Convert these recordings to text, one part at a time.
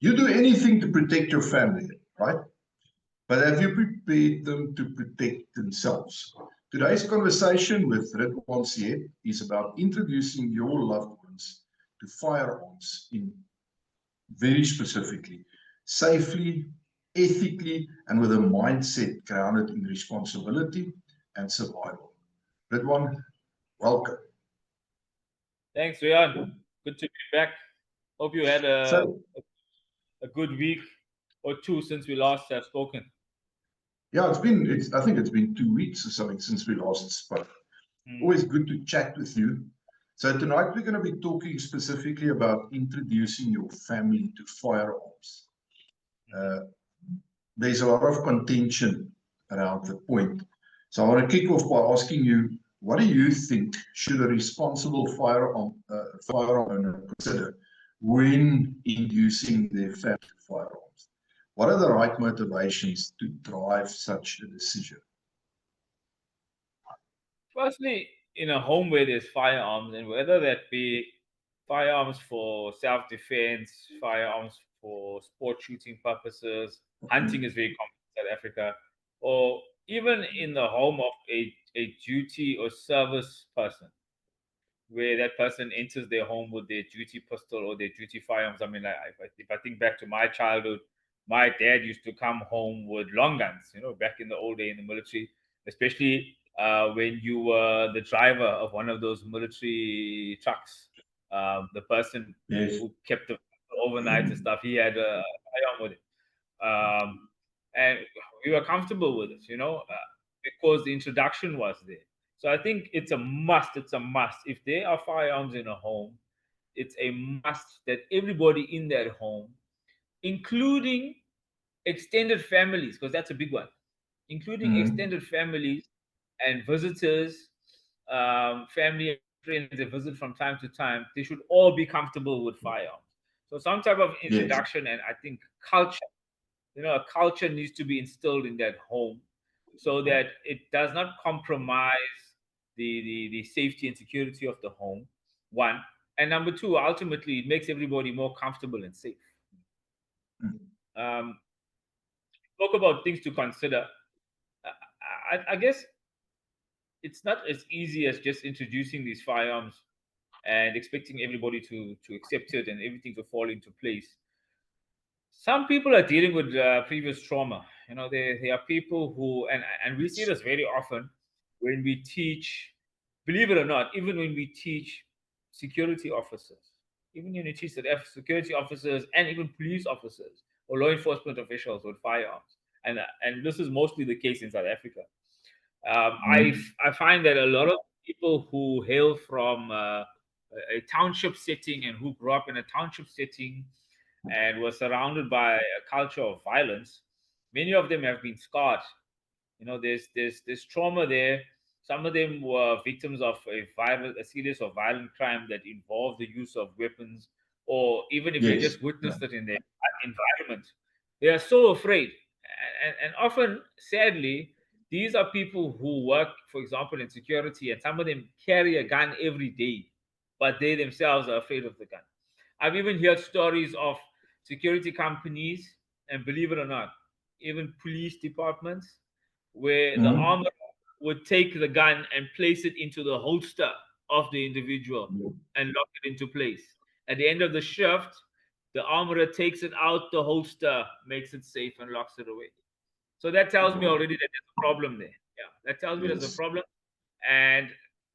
You do anything to protect your family, right? But have you prepared them to protect themselves? Today's conversation with Ridwaan Syed is about introducing your loved ones to firearms in very specifically, safely, ethically, and with a mindset grounded in responsibility and survival. Ridwaan, welcome. Thanks, Ridwaan. Good to be back. Hope you had So, a good week or two since we last have spoken. yeah, I think it's been 2 weeks or something since we last spoke. Always good to chat with you. So tonight we're going to be talking specifically about introducing your family to firearms. There's a lot of contention around the point. So I want to kick off by asking you, what do you think should a responsible firearm owner consider when inducing their family to firearms? What are the right motivations to drive such a decision? Firstly, in a home where there's firearms, and whether that be firearms for self-defense, firearms for sport shooting purposes, hunting is very common in South Africa, or even in the home of a duty or service person, where that person enters their home with their duty pistol or their duty firearms. I mean, if I think back to my childhood, my dad used to come home with long guns, back in the old day in the military, especially when you were the driver of one of those military trucks. The person Yes. who kept the overnight and stuff, he had a firearm with it. And we were comfortable with it, because the introduction was there. So I think it's a must. It's a must. If there are firearms in a home, it's a must that everybody in that home, including extended families, because that's a big one, including extended families and visitors, family and friends that visit from time to time, they should all be comfortable with firearms. So some type of Yes. introduction, and I think culture, a culture needs to be instilled in that home so that it does not compromise the safety and security of the home, one. And number two, ultimately, it makes everybody more comfortable and safe. Um, Talk about things to consider. I guess it's not as easy as just introducing these firearms and expecting everybody to accept it and everything to fall into place. Some people are dealing with previous trauma. There are people who, and we see this very often when we teach, believe it or not, even when we teach security officers, even when we teach the security officers and even police officers or law enforcement officials with firearms, and this is mostly the case in South Africa. I find that a lot of people who hail from a township setting and who grew up in a township setting and were surrounded by a culture of violence, many of them have been scarred. There's trauma there. Some of them were victims of a series of violent crime that involved the use of weapons, or even if they Yes. just witnessed it in their environment, they are so afraid. And often, sadly, these are people who work, for example, in security, and some of them carry a gun every day, but they themselves are afraid of the gun. I've even heard stories of security companies, and believe it or not, even police departments, where the armor would take the gun and place it into the holster of the individual and lock it into place. At the end of the shift, the armorer takes it out the holster, makes it safe, and locks it away. So that tells me already that there's a problem there. Yeah, that tells me there's a Yes. problem, and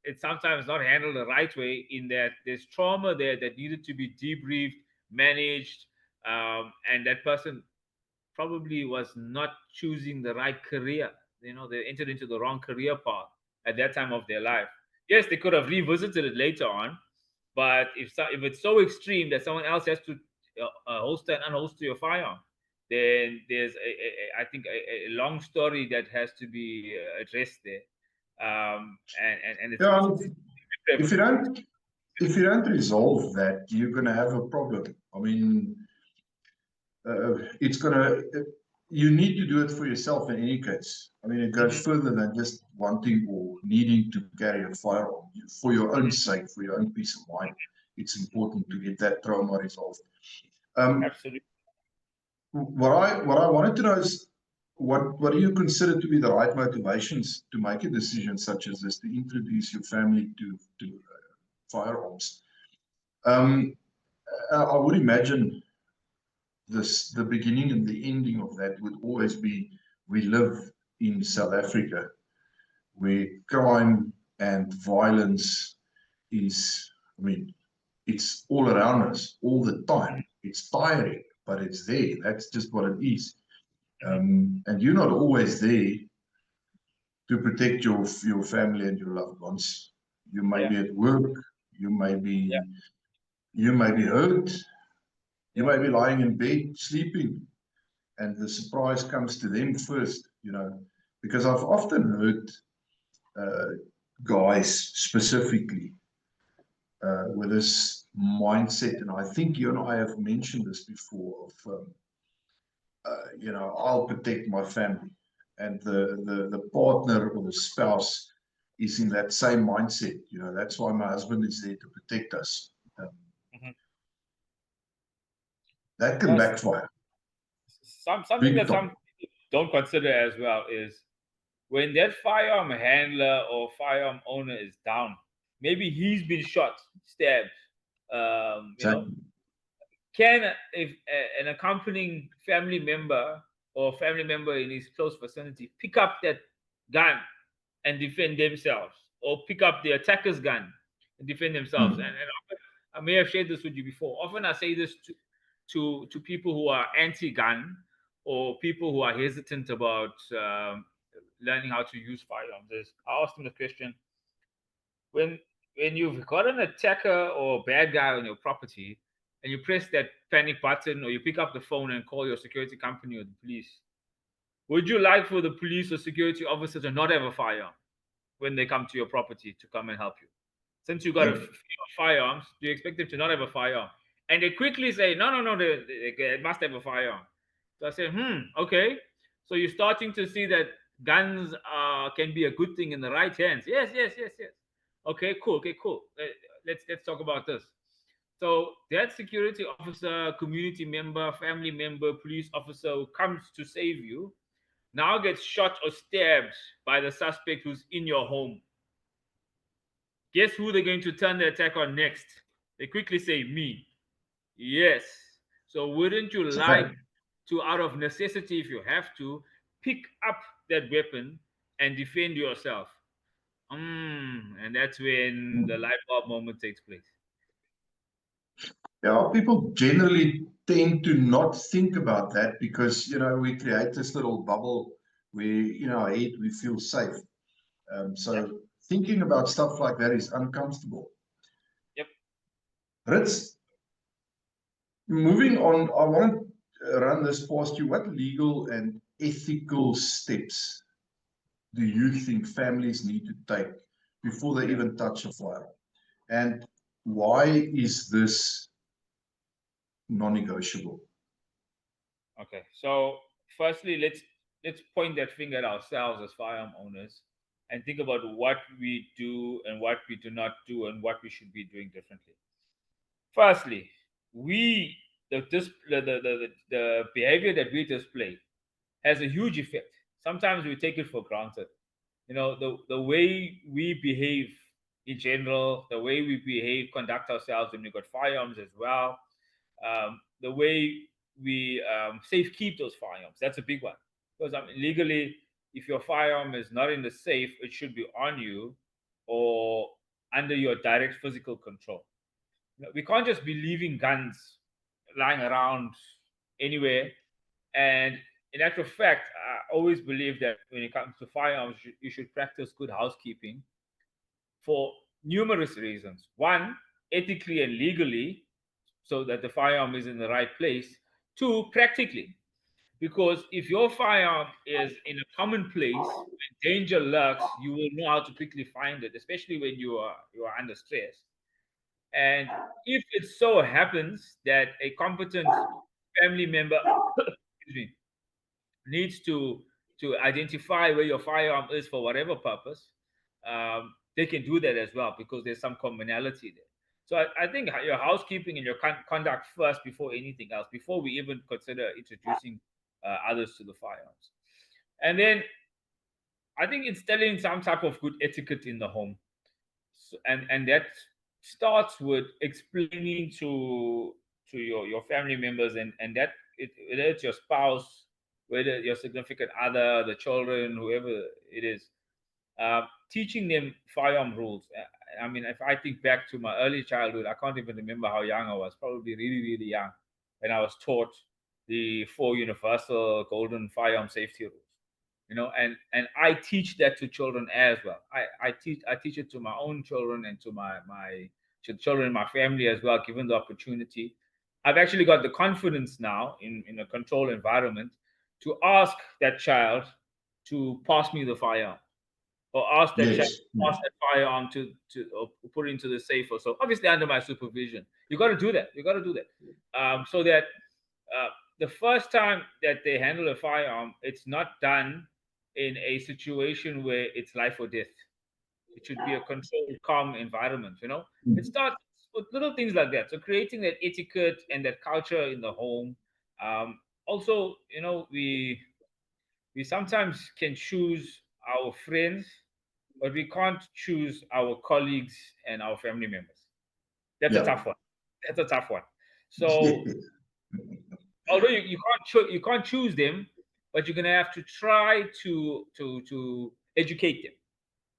it's sometimes not handled the right way. In that there's trauma there that needed to be debriefed, managed, and that person probably was not choosing the right career. They entered into the wrong career path at that time of their life. Yes, they could have revisited it later on, but if it's so extreme that someone else has to holster and unholster your firearm, then there's I think a long story that has to be addressed there. And Yeah, if you it's don't if you don't resolve that, you're going to have a problem. I mean, it's going to, you need to do it for yourself in any case. I mean, it goes Mhm, further than just wanting or needing to carry a firearm. For your own sake, for your own peace of mind, it's important to get that trauma resolved. Um, absolutely. what I wanted to know is what do you consider to be the right motivations to make a decision such as this to introduce your family to firearms? Um, I would imagine the beginning and the ending of that would always be we live in South Africa, where crime and violence is, I mean, it's all around us all the time. It's tiring, but it's there. That's just what it is. And you're not always there to protect your family and your loved ones. You may Yeah. be at work. You may Yeah. be you may be hurt. You Yeah. may be lying in bed sleeping, and the surprise comes to them first. Because I've often heard guys specifically with this mindset, and I think you and I have mentioned this before. Of I'll protect my family, and the partner or the spouse is in that same mindset. That's why my husband is there to protect us. Um, Mhm. that can Yes. backfire Something big that time. some people don't consider as well is when that firearm handler or firearm owner is down, maybe he's been shot, stabbed, So, can if an accompanying family member or family member in his close vicinity pick up that gun and defend themselves, or pick up the attacker's gun and defend themselves? And often, I may have shared this with you before. Often I say this to people who are anti-gun or people who are hesitant about learning how to use firearms. I ask them the question: when you've got an attacker or bad guy on your property, and you press that panic button or you pick up the phone and call your security company or the police, would you like for the police or security officer to not have a firearm when they come to your property to come and help you? Since you got a yep. firearms, do you expect them to not have a firearm? And they quickly say, no, no, no, they must have a firearm. So I say, okay. So you're starting to see that guns can be a good thing in the right hands. Yes, yes, yes, yes. Okay, cool. Okay, cool. Let's talk about this. So that security officer, community member, family member, police officer who comes to save you now gets shot or stabbed by the suspect who's in your home. Guess who they're going to turn the attack on next? They quickly say, me. Yes. So wouldn't you It's a like fact. to, out of necessity, if you have to, pick up that weapon and defend yourself? And that's when the light bulb moment takes place. Yeah, people generally tend to not think about that because we create this little bubble where in our head we feel safe. Yep. So thinking about stuff like that is uncomfortable. Yep. Ritz, moving on, I want to run this past you. What legal and ethical steps do you think families need to take before they even touch a firearm? And why is this non-negotiable? Okay. So firstly, let's point that finger at ourselves as firearm owners and think about what we do and what we do not do and what we should be doing differently. Firstly, we the behavior that we display has a huge effect. Sometimes we take it for granted. The way we behave in general, the way we behave, conduct ourselves when we got firearms as well, the way we safe keep those firearms. That's a big one. Because legally, if your firearm is not in the safe, it should be on you or under your direct physical control. We can't just be leaving guns lying around anywhere. And in actual fact, I always believe that when it comes to firearms, you should practice good housekeeping for numerous reasons. One, ethically and legally, so that the firearm is in the right place. Two, practically, because if your firearm is in a common place when danger lurks, you will know how to quickly find it, especially when you are under stress. And if it so happens that a competent family member excuse me, needs to identify where your firearm is for whatever purpose, they can do that as well because there's some commonality there. So I think your housekeeping and your conduct first before anything else, before we even consider introducing others to the firearms. And then I think instilling some type of good etiquette in the home. So, and that starts with explaining to your family members, and that whether it's your spouse, whether your significant other, the children, whoever it is, teaching them firearm rules. I mean, if I think back to my early childhood, I can't even remember how young I was. Probably really, really young, when I was taught the four universal golden firearm safety rules. And I teach that to children as well. I teach it to my own children and to my children in my family as well, given the opportunity. I've actually got the confidence now in a controlled environment to ask that child to pass me the firearm, or ask that child Yes. to pass that firearm to or put it into the safe, or so, obviously under my supervision. You got to do that. You got to do that, so that uh, the first time that they handle a firearm, it's not done in a situation where it's life or death. It should be a controlled, calm environment. It starts with little things like that. So creating that etiquette and that culture in the home. Also, we sometimes can choose our friends, but we can't choose our colleagues and our family members. That's a Yeah. tough one. That's a tough one. So although you can't choose them, but you're gonna have to try to educate them.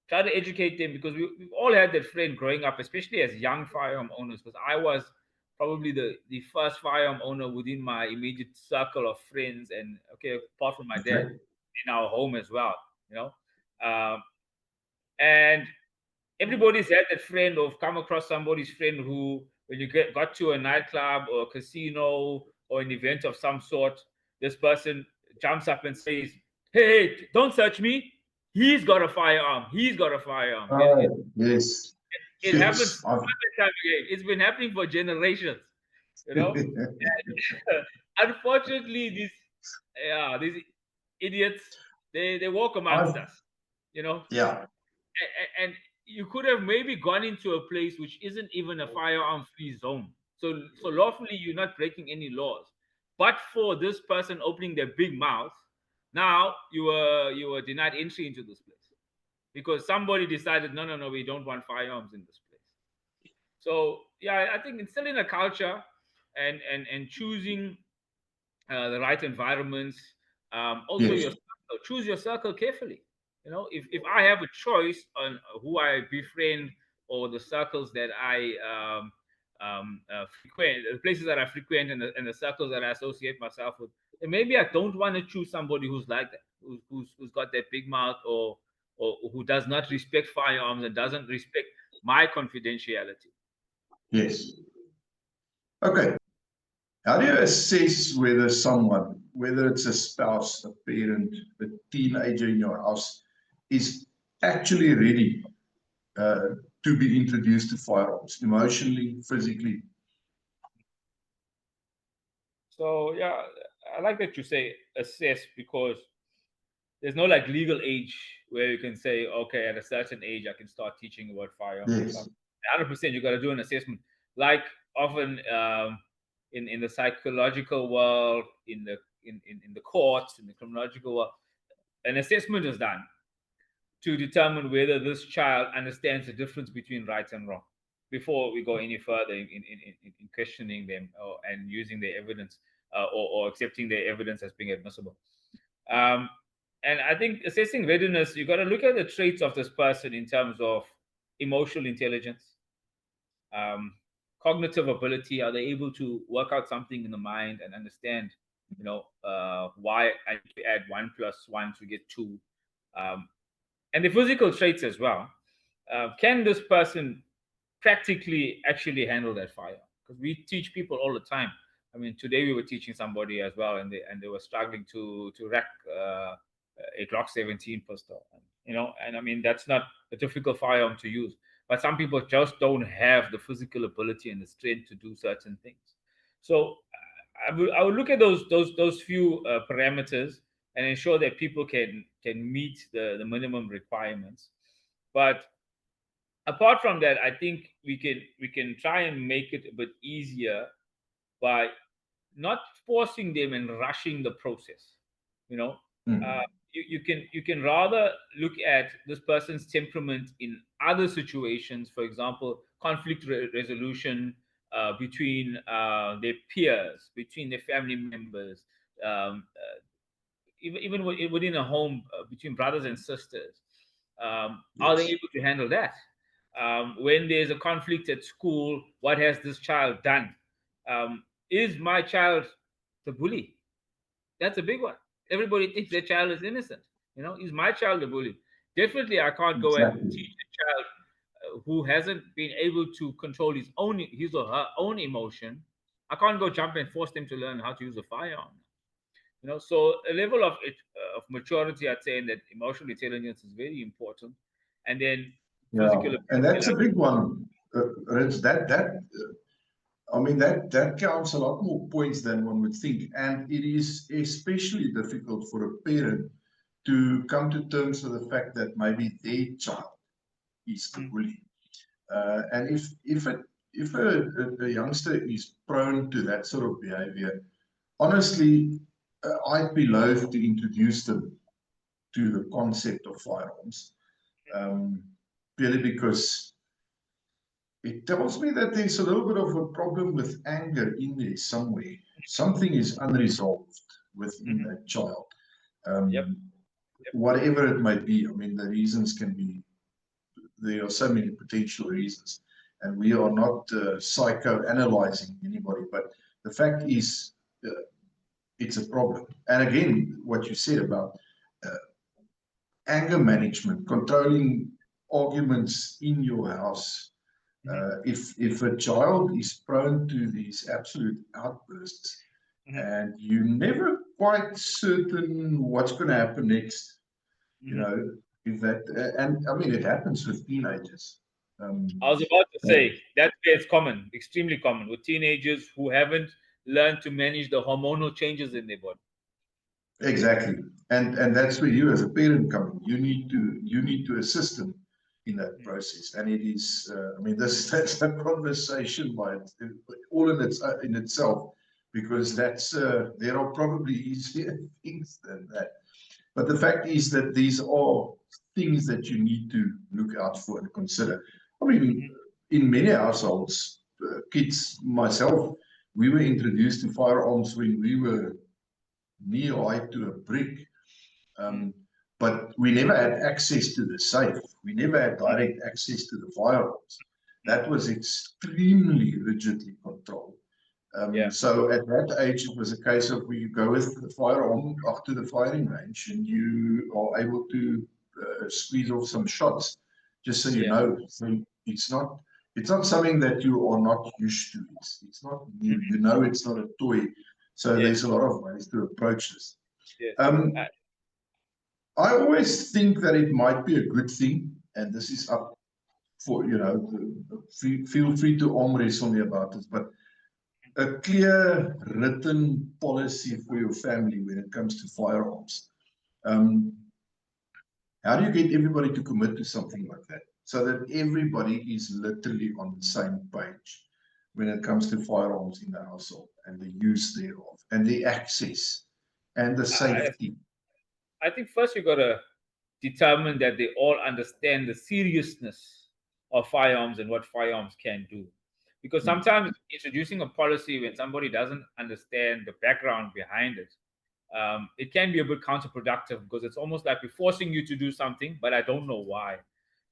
Try to educate them, because we've all had that friend growing up, especially as young firearm owners. Because I was probably the first firearm owner within my immediate circle of friends, and okay, apart from my dad, Okay. in our home as well. You know, um, and everybody's had that friend, or come across somebody's friend who, when you got to a nightclub or a casino or an event of some sort, this person jumps up and says, "Hey, don't search me. He's got a firearm. He's got a firearm." Yes. It happens Yes. time and time again. It's been happening for generations. You know. Unfortunately, these idiots, they walk amongst I've, us. You know, yeah. and you could have maybe gone into a place which isn't even a firearm free zone. So lawfully you're not breaking any laws. But for this person opening their big mouth, now you were denied entry into this place, because somebody decided, no, no, no, we don't want firearms in this place. So yeah, I think instilling a culture and choosing the right environments. Also, Yes. your circle. Choose your circle carefully. If I have a choice on who I befriend, or the circles that I frequent, the places that I frequent, and the circles that I associate myself with, then maybe I don't want to choose somebody who's like that, who's got that big mouth, or who does not respect firearms and doesn't respect my confidentiality. Yes. Okay. How do you assess whether someone, whether it's a spouse, a parent, a teenager in your house, is actually ready uh, to be introduced to firearms, emotionally, physically? So yeah, I like that you say assess, because there's no like legal age where you can say, okay, at a certain age I can start teaching about firearms and stuff. Yes. 100%, you got to do an assessment. Like often in the psychological world, in the courts, in the criminological world, an assessment is done to determine whether this child understands the difference between right and wrong, before we go any further in questioning them, and using their evidence, or accepting their evidence as being admissible. Um, and I think assessing readiness, you got to look at the traits of this person in terms of emotional intelligence, um, cognitive ability. Are they able to work out something in the mind and understand, why I need to add 1 + 1 to get 2? Um, and the physical traits as well. Can this person practically actually handle that fire? Because we teach people all the time. I mean, today we were teaching somebody as well, and they were struggling to rack a Glock 17 pistol. And I mean, that's not a difficult firearm to use, but some people just don't have the physical ability and the strength to do certain things. So I would look at those few parameters and ensure that people can meet the minimum requirements. But apart from that, I think we can try and make it a bit easier by not forcing them and rushing the process. You know, uh, Mm. you can rather look at this person's temperament in other situations. For example, conflict resolution between their peers, between their family members, even within a home, between brothers and sisters. Are they Yes, able to handle that? When there's a conflict at school, what has this child done? Is my child the bully? That's a big one. Everybody thinks their child is innocent. Is my child the bully? Definitely, I can't go and exactly. teach a child who hasn't been able to control his or her own emotion. I can't go jump and force them to learn how to use a firearm. So a level of maturity, I'd say, and that emotional intelligence is very important. And then Yeah, physical and ability, that's a like big one. Rich, I mean, that counts a lot more points than one would think. And it is especially difficult for a parent to come to terms with the fact that maybe their child is the mm, bully. And if a youngster is prone to that sort of behavior, honestly, I'd be loath to introduce them to the concept of firearms, um, purely because it tells me that there's a little bit of a problem with anger in there somewhere. Something is unresolved within mhm, that child, yep, um, yep, whatever it might be. I mean, the reasons can be, there are so many potential reasons, and we are not psychoanalyzing anybody, but the fact is, uh, it's a problem. And again, what you said about uh, anger management, controlling arguments in your house. mhm, If a child is prone to these absolute outbursts mhm, and you're never quite certain what's going to happen next, you mhm. know, if that, and I mean, it happens with teenagers. I was about to say that's where it's common, extremely common, with teenagers who haven't learned to manage the hormonal changes in their body. Exactly, and that's where you as a parent come in. You need to assist them in that Mm, process, and it is. I mean, this that's a conversation by all in itself, because that's there are probably easier things than that. But the fact is that these are things that you need to look out for and consider. I mean, mhm, in many households, kids, myself, we were introduced to firearms when we were knee-high to a brick. mm, Um, but we never had access to the safe. We never had mm, direct access to the firearms. mm. That was extremely rigidly controlled. Yeah. So at that age, it was a case of where you go with the firearm up to the firing range and you are able to squeeze off some shots, just so you Yeah. know. So it's not something that you are not used to. It's not new. Mhm. You know it's not a toy. So Yes. there's a lot of ways to approach this. Yes. Um, I always think that it might be a good thing, and this is up for, feel free to arm wrestle me about this, but a clear written policy for your family when it comes to firearms. Um, how do you get everybody to commit to something like that so that everybody is literally on the same page when it comes to firearms in the household and the use thereof and the access and the I, safety? I think first you got to determine that they all understand the seriousness of firearms and what firearms can do. Because Mm, sometimes introducing a policy when somebody doesn't understand the background behind it, it can be a bit counterproductive because it's almost like we're forcing you to do something, but I don't know why.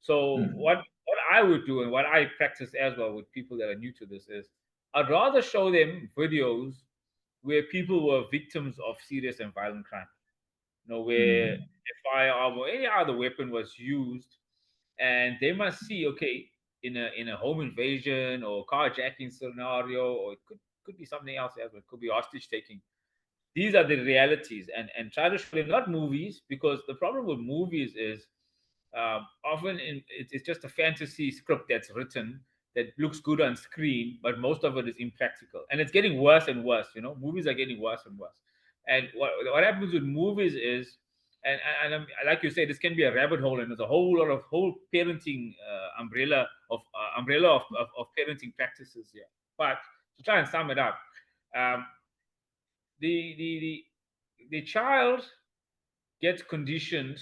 So mm, what I would do and what I practice as well with people that are new to this is I'd rather show them videos where people were victims of serious and violent crime, where mm, a firearm or any other weapon was used, and they must see, okay, in a home invasion or carjacking scenario, or it could be something else as well. It could be hostage taking. These are the realities, and try to show them not movies, because the problem with movies is often it's just a fantasy script that's written that looks good on screen, but most of it is impractical, and it's getting worse and worse. Movies are getting worse and worse. And what happens with movies is like you say, this can be a rabbit hole, and there's a whole lot of whole parenting umbrella of parenting practices here. But to try and sum it up, um, the child gets conditioned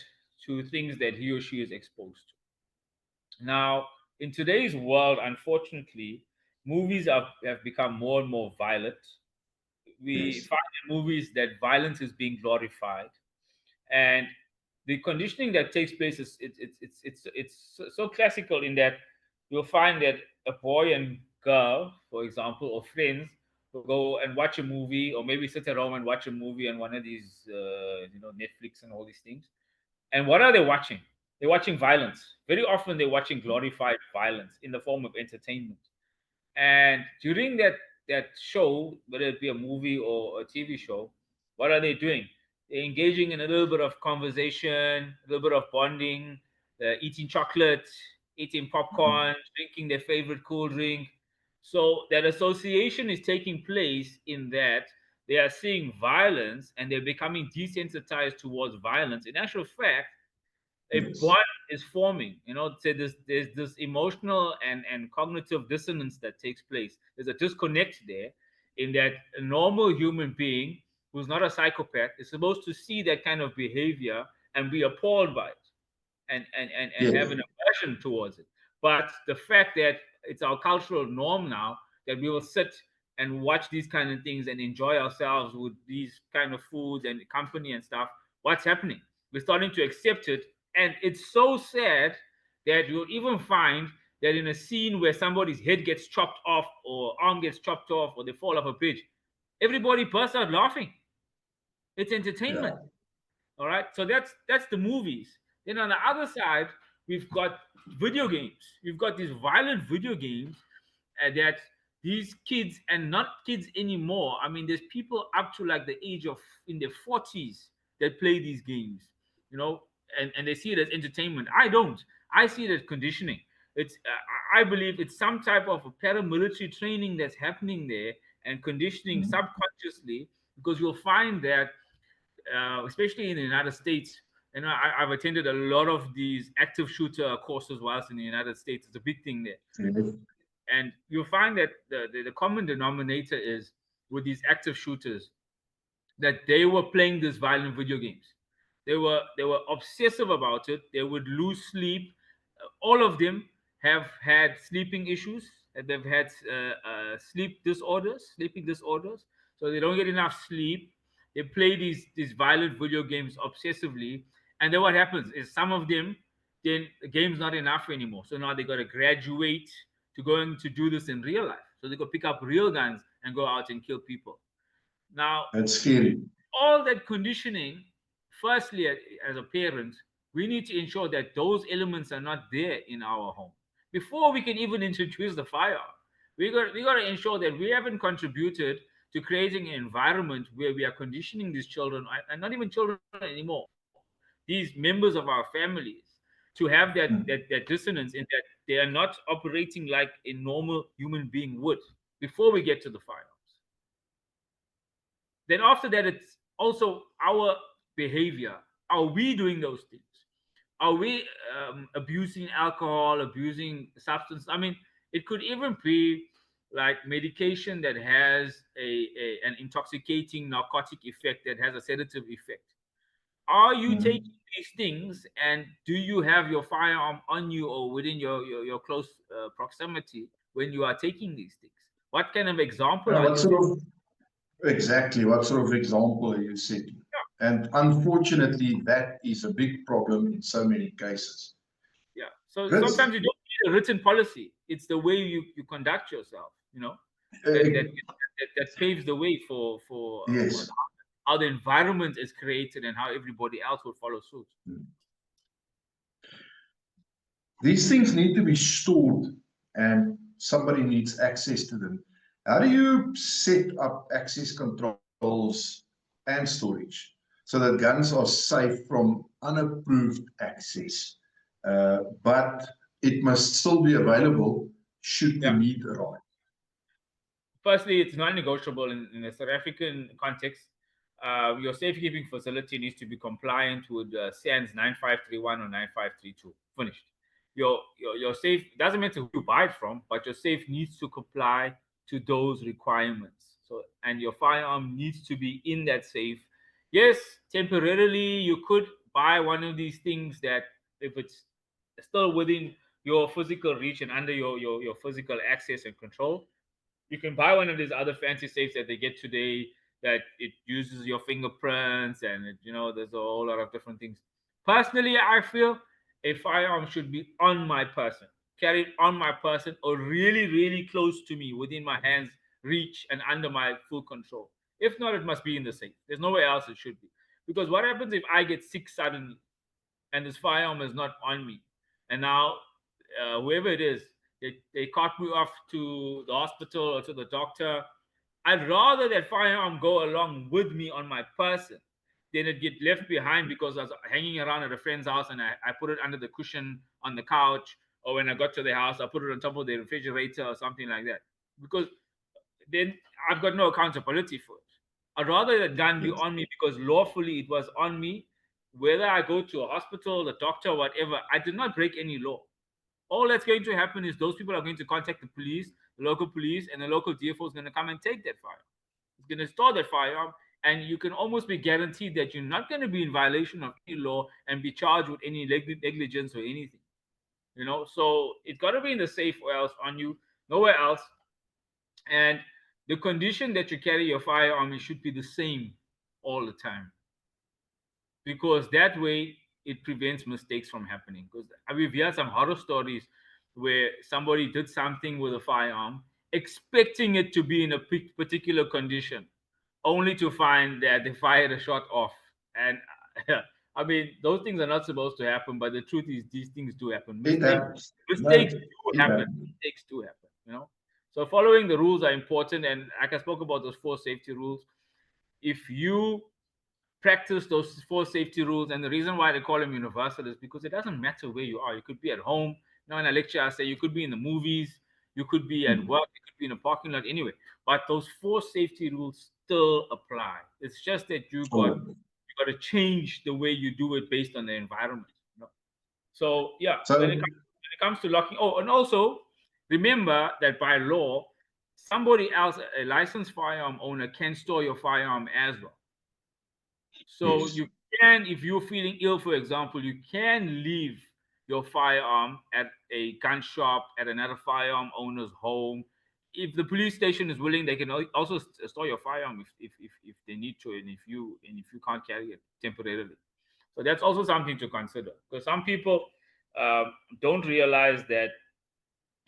to things that he or she is exposed to. Now, in today's world, unfortunately, movies have become more and more violent. We Yes. find in movies that violence is being glorified, and the conditioning that takes place is it's so classical in that you'll find that a boy and girl, for example, or friends will go and watch a movie, or maybe sit at home and watch a movie on one of these Netflix and all these things. And what are they watching? They're watching violence. Very often they're watching glorified violence in the form of entertainment. And during that show, whether it be a movie or a TV show, what are they doing? They're engaging in a little bit of conversation, a little bit of bonding, eating chocolate, eating popcorn, drinking their favorite cool drink. So that association is taking place in that they are seeing violence and they're becoming desensitized towards violence. In actual fact, a Yes. bond is forming. So there's this emotional and cognitive dissonance that takes place. There's a disconnect there, in that a normal human being who's not a psychopath is supposed to see that kind of behavior and be appalled by it, and Yes. have an aversion towards it. But the fact that it's our cultural norm now that we will sit and watch these kind of things and enjoy ourselves with these kind of foods and company and stuff, what's happening? We're starting to accept it, and it's so sad that you'll even find that in a scene where somebody's head gets chopped off or arm gets chopped off or they fall off a bridge, everybody bursts out laughing. It's entertainment. Yeah. All right, so that's the movies. Then on the other side, we've got video games. We've got these violent video games that these kids, and not kids anymore. I mean, there's people up to like the age of in their 40s that play these games, and they see it as entertainment. I don't. I see it as conditioning. It's I believe it's some type of a paramilitary training that's happening there and conditioning subconsciously, because you'll find that especially in the United States. I've attended a lot of these active shooter courses whilst in the United States. It's a big thing there. Yes. And you'll find that the common denominator is with these active shooters that they were playing these violent video games. They were obsessive about it. They would lose sleep. All of them have had sleeping issues. And they've had sleeping disorders. So they don't get enough sleep. They play these violent video games obsessively, and then what happens is some of them, then the game's not enough anymore. So now they got to graduate to going to do this in real life. So they go pick up real guns and go out and kill people. Now, That's scary. all that conditioning, firstly, as a parent, we need to ensure that those elements are not there in our home before we can even introduce the firearm. We got to ensure that we haven't contributed to creating an environment where we are conditioning these children, and not even children anymore, these members of our families, to have that dissonance, in that they are not operating like a normal human being would before we get to the firearms. Then after that, it's also our behavior. Are we doing those things? Are we abusing alcohol, abusing substance? I mean, it could even be like medication that has an intoxicating narcotic effect, that has a sedative effect. Are you taking these things, and do you have your firearm on you or within your close proximity when you are taking these things? What kind of example are What you sort setting? of exactly what sort of example are you setting? And unfortunately, that is a big problem in so many cases. Yeah. So Chris, sometimes you don't need a written policy. It's the way you conduct yourself, that that, uh, that paves the way for yes, how the environment is created and how everybody else will follow suit. these things need to be stored and somebody needs access to them. How do you set up access controls and storage so that guns are safe from unapproved access? But it must still be available should the Yeah. need arise. Firstly, it's non-negotiable in the South African context. your safekeeping facility needs to be compliant with SANS 9531 or 9532. Finished. Your safe, doesn't matter who you buy it from, but your safe needs to comply to those requirements. So, and your firearm needs to be in that safe. Yes, temporarily you could buy one of these things that, if it's still within your physical reach and under your physical access and control, you can buy one of these other fancy safes that they get today, that it uses your fingerprints, and there's a whole lot of different things. Personally, I feel a firearm should be on my person, carried on my person, or really, really close to me, within my hands reach and under my full control. If not, it must be in the safe. There's nowhere else it should be. Because what happens if I get sick suddenly and this firearm is not on me, and now whoever it is, they cart me off to the hospital or to the doctor? I'd rather that firearm go along with me on my person than it get left behind because I was hanging around at a friend's house and I put it under the cushion on the couch, or when I got to the house I put it on top of the refrigerator or something like that, because then I've got no accountability for it. I'd rather the gun be Yes. on me because lawfully it was on me. Whether I go to a hospital, the doctor, whatever, I did not break any law. All that's going to happen is those people are going to contact the police, the local police, and the local DFO is going to come and take that firearm. It's going to store that firearm, and you can almost be guaranteed that you're not going to be in violation of any law and be charged with any negligence or anything. So it's got to be in the safe, or else on you, nowhere else. And the condition that you carry your firearm, it should be the same all the time, because that way it prevents mistakes from happening. Because we've heard some horror stories where somebody did something with a firearm expecting it to be in a particular condition, only to find that they fired a shot off. And I mean, those things are not supposed to happen, but the truth is these things do happen. It happens. Mistakes No, do it happen. happens. Mistakes do happen. So following the rules are important, and like I spoke about those 4 safety rules, if you practice those 4 safety rules, and the reason why they call them universal is because it doesn't matter where you are. You could be at home. In a lecture I say you could be in the movies, you could be at work, you could be in a parking lot, anyway. But those 4 safety rules still apply. It's just that you got to change the way you do it based on the environment. So yeah, when it So, comes to locking. Oh, and also remember that by law, somebody else, a licensed firearm owner, can store your firearm as well. So yes. you can, if you're feeling ill, for example, you can leave your firearm at a gun shop, at another firearm owner's home. If the police station is willing, they can also store your firearm if they need to, and if you can't carry it temporarily. So that's also something to consider, because some people don't realize that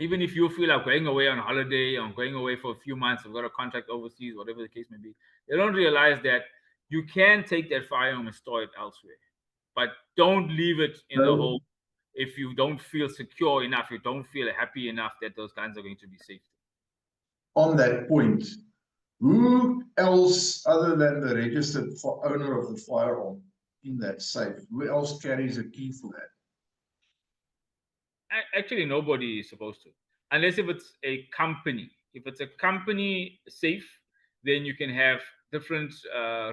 even if you feel like going away on holiday or going away for a few months, I've got a contract overseas, whatever the case may be, they don't realize that you can take that firearm and store it elsewhere. But don't leave it in the home So, if you don't feel secure enough, you don't feel happy enough that those guns are going to be safe. on that point, who else other than the registered owner of the firearm in that safe, who else carries a key for that? Actually, nobody is supposed to, unless if it's a company. If it's a company safe, then you can have different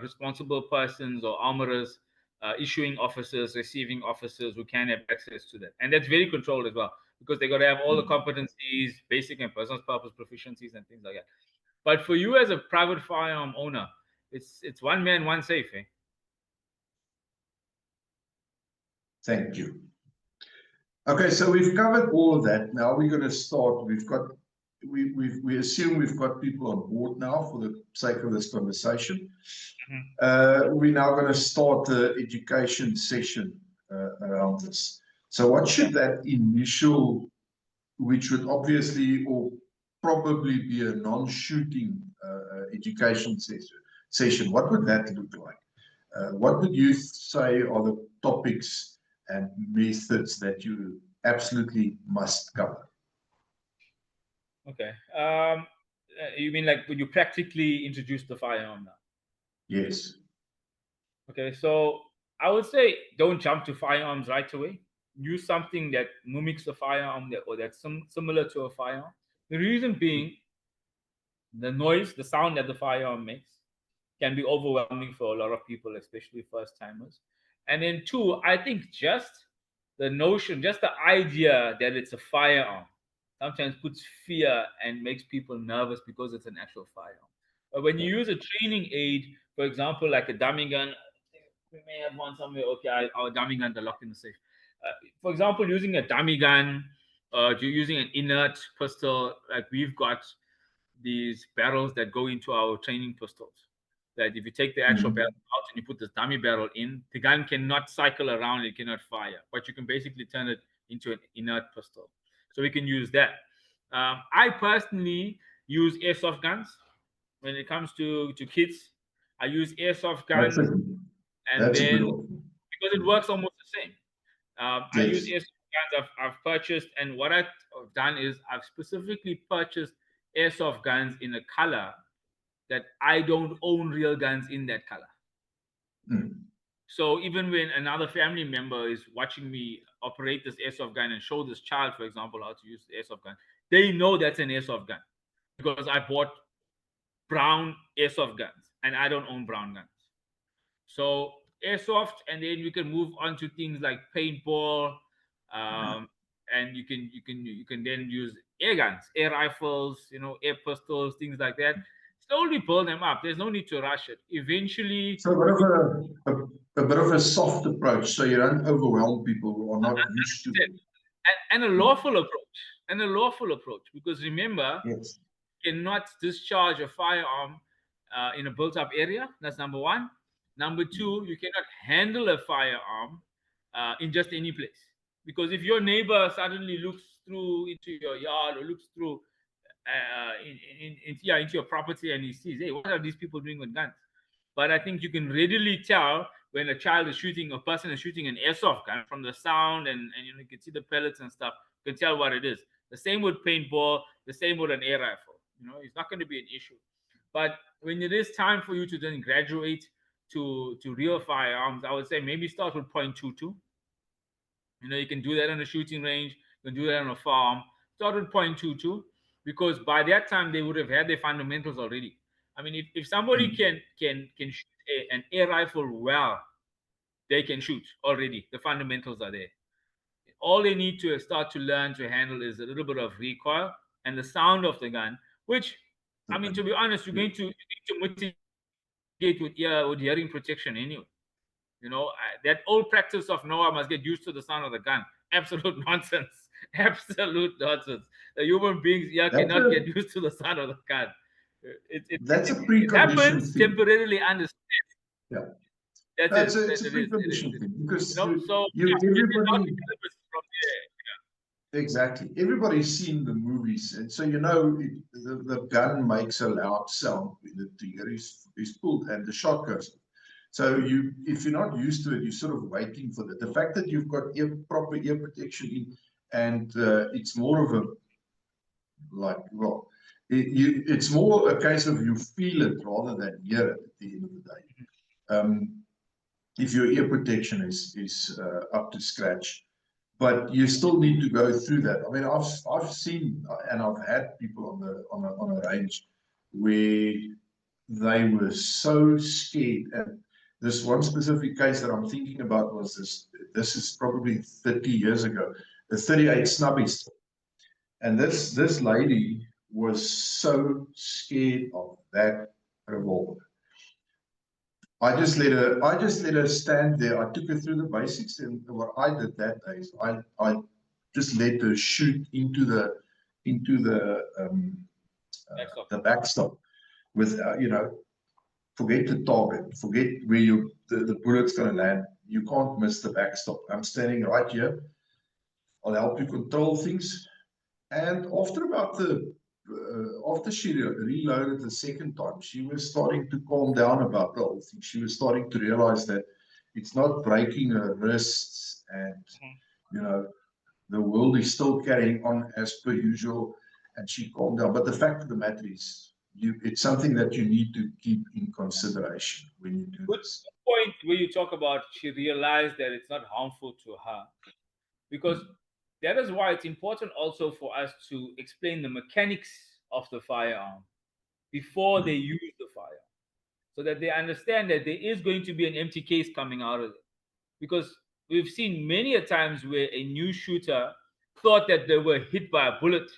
responsible persons or armorers, issuing officers, receiving officers, who can have access to that, and that's very controlled as well, because they got to have all the competencies, basic and personal purpose proficiencies, and things like that. But for you as a private firearm owner, it's one man, one safe. Thank you. Okay, so we've covered all of that. Now we're going to start. We assume we've got people on board now for the sake of this conversation. We're now going to start the education session around this. So what should that initial, which would obviously or probably be a non-shooting education session, what would that look like? What would you say are the topics and methods that you absolutely must cover? Okay. You mean like when you practically introduce the firearm now? Yes. Okay, so I would say don't jump to firearms right away. Use something that mimics a firearm, or that's similar to a firearm. The reason being the noise, the sound that the firearm makes can be overwhelming for a lot of people, especially first timers. And then two, I think just the notion, just the idea that it's a firearm sometimes puts fear and makes people nervous because it's an actual firearm. But when you use a training aid, for example, like a dummy gun, we may have one somewhere. Okay, our dummy guns are locked in the safe. For example, using a dummy gun, you're using an inert pistol, like we've got these barrels that go into our training pistols. That if you take the actual barrel out and you put this dummy barrel in, the gun cannot cycle around, it cannot fire, but you can basically turn it into an inert pistol. So we can use that. I personally use airsoft guns when it comes to kids. I use airsoft That's guns, a and that's a good then one. because it works almost the same. I use Yes. airsoft guns I've purchased, and what I've done is I've specifically purchased airsoft guns in a color that I don't own real guns in that color. Mm. So even when another family member is watching me operate this airsoft gun and show this child, for example, how to use the airsoft gun, they know that's an airsoft gun because I bought brown airsoft guns and I don't own brown guns. So airsoft, and then we can move on to things like paintball, and you can then use air guns, air rifles, air pistols, things like that. Slowly build them up. There's no need to rush it. Eventually, So a bit of a bit of a soft approach, so you don't overwhelm people who are not used to. and a lawful approach, because remember, Yes. cannot discharge a firearm in a built-up area. That's number one. Number two, you cannot handle a firearm in just any place. Because if your neighbor suddenly looks through into your yard or looks through into your property and he sees, hey, what are these people doing with guns? But I think you can readily tell when a child is shooting, a person is shooting an airsoft gun from the sound, and you can see the pellets and stuff. You can tell what it is. The same with paintball, the same with an air rifle. It's not going to be an issue. But when it is time for you to then graduate to real firearms, I would say maybe start with .22. You can do that on a shooting range. You can do that on a farm. Start with .22, because by that time they would have had their fundamentals already. I mean, if somebody can shoot an air rifle well, they can shoot already. The fundamentals are there. All they need to start to learn to handle is a little bit of recoil and the sound of the gun, which, I mean, to be honest, you're going to mitigate with hearing protection anyway. That old practice of no, I must get used to the sound of the gun. Absolute nonsense. Absolute nonsense. The human beings That's cannot a get used to the sound of the gun. that's a It preconditioned happens thing. temporarily, understand. Yeah. That's That's it. a, it's a It is. preconditioned thing because So you it is not everybody from there. exactly everybody's seen the movies, and so the gun makes a loud sound when the trigger is pulled and the shot goes off. So if you're not used to it, you're sort of waiting for that. The fact that you've got proper ear protection in, and it's more of a it's more a case of you feel it rather than hear it at the end of the day. If your ear protection is up to scratch, but you still need to go through that. I mean, I've seen and I've had people on a range where they were so scared. And this one specific case that I'm thinking about was this. This is probably 30 years ago. The 38 Snubbies, and this lady was so scared of that revolver. I just let her stand there. I took her through the basics, and what I did that day is I just let her shoot into the backstop with forget the target, forget where the bullet's going to land. You can't miss the backstop. I'm standing right here. I'll help you control things. And after she reloaded the second time, she was starting to calm down about the whole thing. She was starting to realize that it's not breaking her wrists, and the world is still carrying on as per usual. And she calmed down. But the fact of the matter is, it's something that you need to keep in consideration when you do this. Point where you talk about she realized that it's not harmful to her, because that is why it's important also for us to explain the mechanics of the firearm before they use the firearm. so that they understand that there is going to be an empty case coming out of it. Because we've seen many a times where a new shooter thought that they were hit by a bullet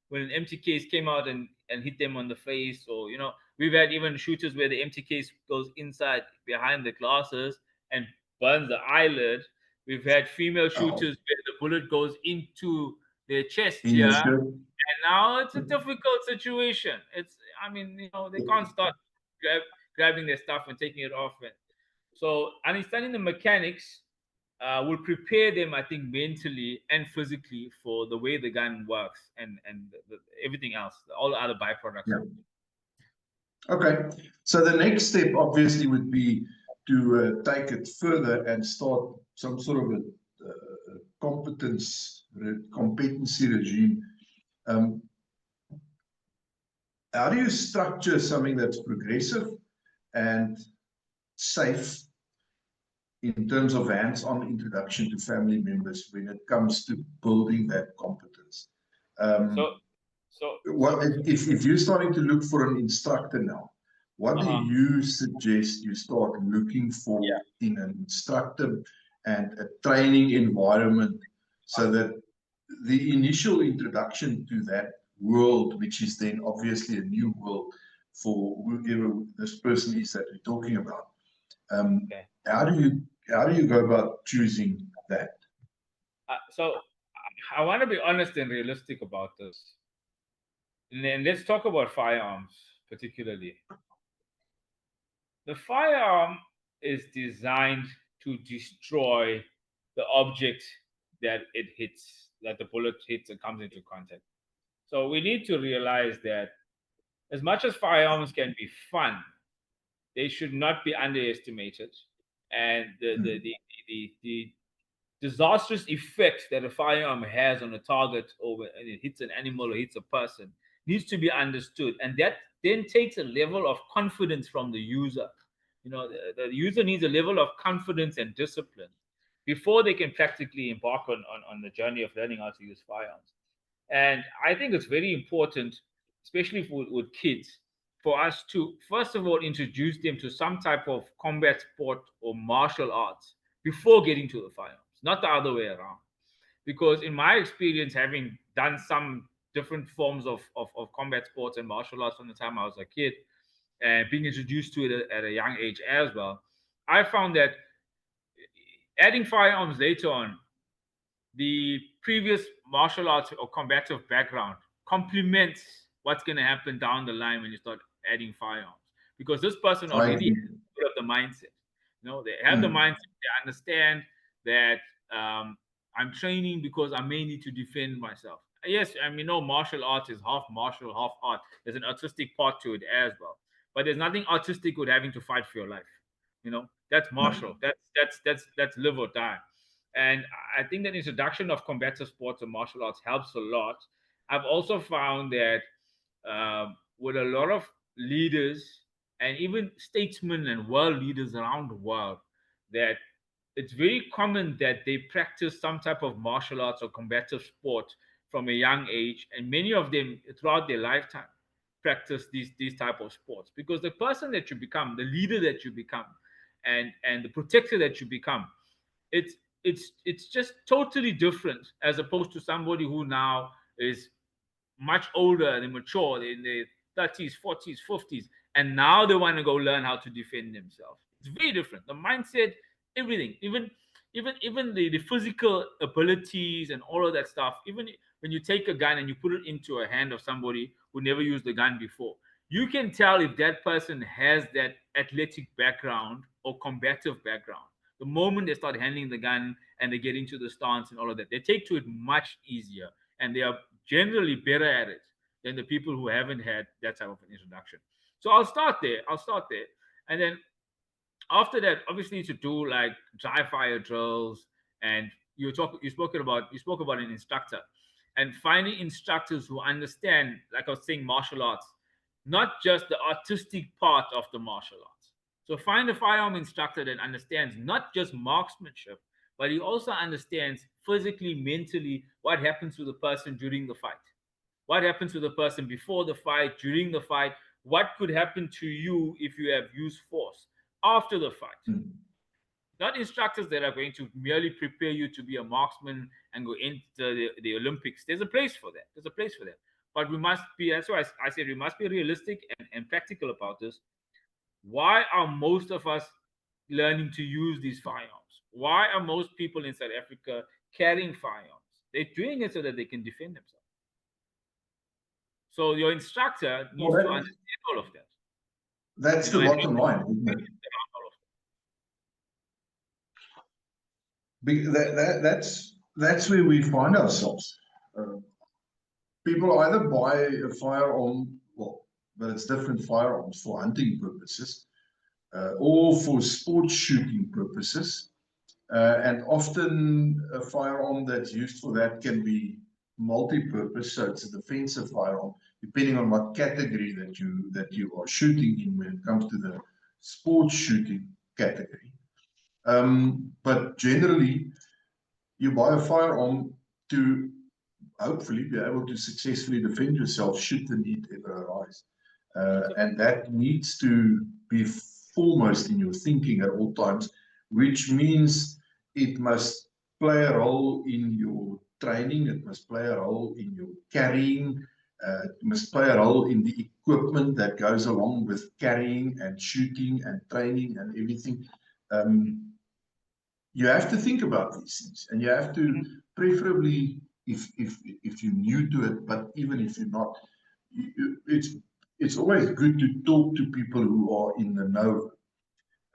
when an empty case came out and hit them on the face. Or, we've had even shooters where the empty case goes inside behind the glasses and burns the eyelid. We've had female Oh, shooters where the bullet goes into their chest in your here. shirt. And now it's a difficult situation. They can't start grabbing their stuff and taking it off. And so understanding the mechanics will prepare them, I think, mentally and physically for the way the gun works and everything else, all the other byproducts. Yeah. Okay. So the next step obviously would be to take it further and start some sort of a competency regime. How do you structure something that's progressive and safe in terms of hands-on introduction to family members when it comes to building that competence? If you're starting to look for an instructor now, what do you suggest you start looking for in an instructor and a training environment, so that the initial introduction to that world, which is then obviously a new world for whoever this person is that we're talking about, how do you go about choosing that? So I want to be honest and realistic about this. And then let's talk about firearms particularly. The firearm is designed to destroy the object that it hits, that the bullet hits and comes into contact. So we need to realize that as much as firearms can be fun, they should not be underestimated. And the disastrous effect that a firearm has on a target, or when it hits an animal or hits a person, needs to be understood. And that then takes a level of confidence from the user. The user needs a level of confidence and discipline before they can practically embark on the journey of learning how to use firearms. And I think it's very important, especially with kids, for us to, first of all, introduce them to some type of combat sport or martial arts before getting to the firearms, not the other way around. Because in my experience, having done some different forms of combat sports and martial arts from the time I was a kid, and being introduced to it at a young age as well, I found that adding firearms later on, the previous martial arts or combative background complements what's going to happen down the line when you start adding firearms, because this person already has the mindset. They have the mindset. They understand that I'm training because I may need to defend myself. Yes, martial arts is half martial, half art. There's an artistic part to it as well, but there's nothing artistic with having to fight for your life. That's martial. That's live or die. And I think that introduction of combative sports and martial arts helps a lot. I've also found that with a lot of leaders and even statesmen and world leaders around the world, that it's very common that they practice some type of martial arts or combative sport from a young age, and many of them throughout their lifetime practice these type of sports, because the person that you become, the leader that you become, and the protector that you become, it's just totally different, as opposed to somebody who now is much older and mature in their 30s, 40s, 50s, and now they want to go learn how to defend themselves. It's very different. The mindset, everything, even the physical abilities and all of that stuff. Even when you take a gun and you put it into a hand of somebody who never used the gun before, you can tell if that person has that athletic background or combative background. The moment they start handling the gun and they get into the stance and all of that, they take to it much easier, and they are generally better at it than the people who haven't had that type of an introduction. So I'll start there. And then after that, obviously, to do like dry fire drills, and you spoke about an instructor, and finding instructors who understand, like I was saying, martial arts, not just the artistic part of the martial arts. So find a firearm instructor that understands not just marksmanship, but he also understands physically, mentally, what happens to the person during the fight. What happens to the person before the fight, during the fight, what could happen to you if you have used force after the fight. Not instructors that are going to merely prepare you to be a marksman and go into the Olympics. There's a place for that. There's a place for that. But we must be, that's why I said we must be realistic and practical about this. Why are most of us learning to use these firearms? Why are most people in South Africa carrying firearms? They're doing it so that they can defend themselves. So your instructor needs to understand all of that. That's the bottom line, isn't it? That's where we find ourselves. People either buy a firearm, well, but it's different firearms for hunting purposes, or for sports shooting purposes. And often a firearm that's used for that can be multi-purpose, so it's a defensive firearm, depending on what category that you are shooting in when it comes to the sports shooting category. But generally, you buy a firearm to hopefully be able to successfully defend yourself should the need ever arise. And that needs to be foremost in your thinking at all times, which means it must play a role in your training, it must play a role in your carrying, it must play a role in the equipment that goes along with carrying and shooting and training and everything. You have to think about these things, and you have to preferably, if you're new to it, but even if you're not, it's always good to talk to people who are in the know,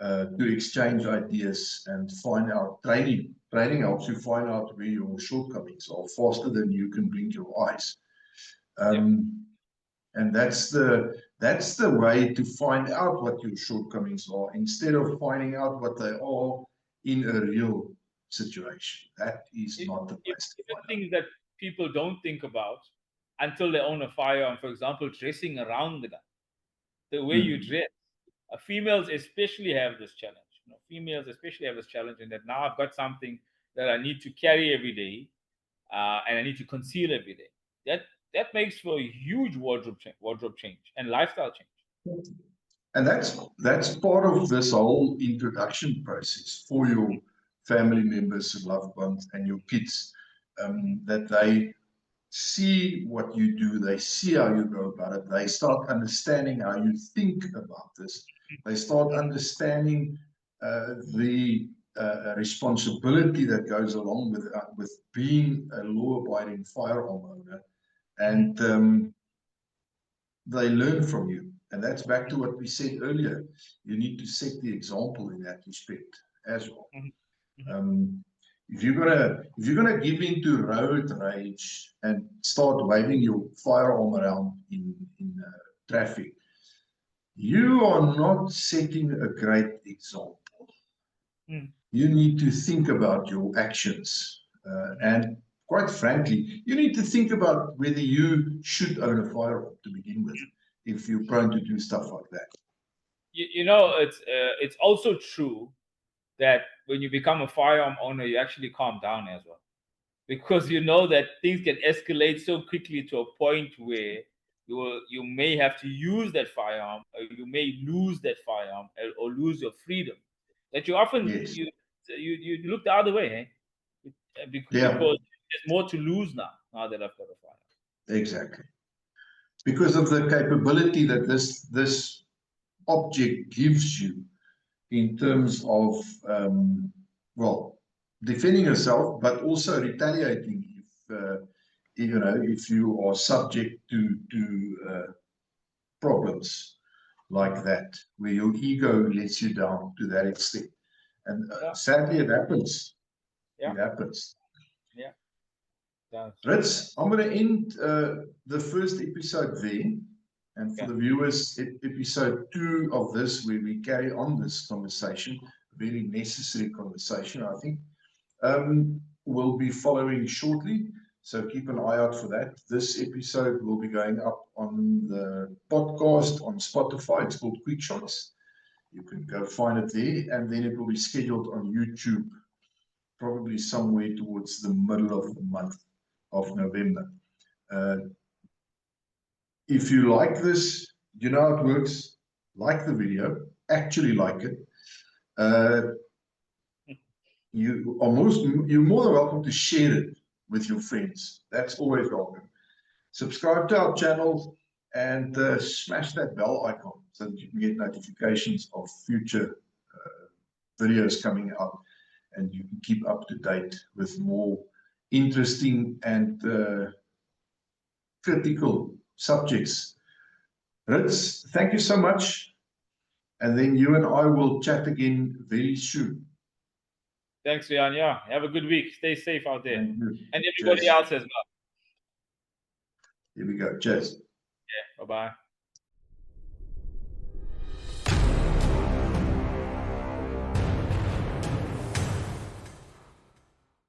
to exchange ideas and find out. Training helps you find out where your shortcomings are faster than you can blink your eyes. And that's the way to find out what your shortcomings are, instead of finding out what they are in a real situation. That is not the best. Even things that people don't think about until they own a firearm. For example, dressing around the gun, the way you dress. Females especially have this challenge. Females especially have this challenge in that now I've got something that I need to carry every day, and I need to conceal every day. That makes for a huge wardrobe change and lifestyle change. And that's part of this whole introduction process for your family members and loved ones and your kids, that they see what you do, they see how you go about it, they start understanding how you think about this, they start understanding the responsibility that goes along with being a law-abiding firearm owner, and they learn from you. And that's back to what we said earlier. You need to set the example in that respect as well. If you're gonna give into road rage and start waving your firearm around in traffic, you are not setting a great example. You need to think about your actions, and quite frankly, you need to think about whether you should own a firearm to begin with, if you're prone to do stuff like that. It's also true that when you become a firearm owner, you actually calm down as well, because you know that things can escalate so quickly to a point where you may have to use that firearm, or you may lose that firearm, or lose your freedom. That you often you look the other way, because there's more to lose now that I've got a firearm. Exactly, because of the capability that this object gives you in terms of defending yourself, but also retaliating if you are subject to problems like that, where your ego lets you down to that extent. And sadly, it happens. It happens. Ritz, I'm going to end the first episode there. And for the viewers, episode 2 of this, where we carry on this conversation, a very necessary conversation, I think, will be following shortly. So keep an eye out for that. This episode will be going up on the podcast on Spotify. It's called Quick Shots. You can go find it there, and then it will be scheduled on YouTube, probably somewhere towards the middle of the month of November. If you like this, you know how it works. Like the video, actually like it. You're more than welcome to share it with your friends. That's always welcome. Subscribe to our channel and smash that bell icon so that you can get notifications of future videos coming out, and you can keep up to date with more interesting and critical subjects. Ritz, thank you so much. And then you and I will chat again very soon. Thanks, Rian. Yeah, have a good week. Stay safe out there. And And everybody else as well. Here we go. Cheers. Yeah, bye-bye.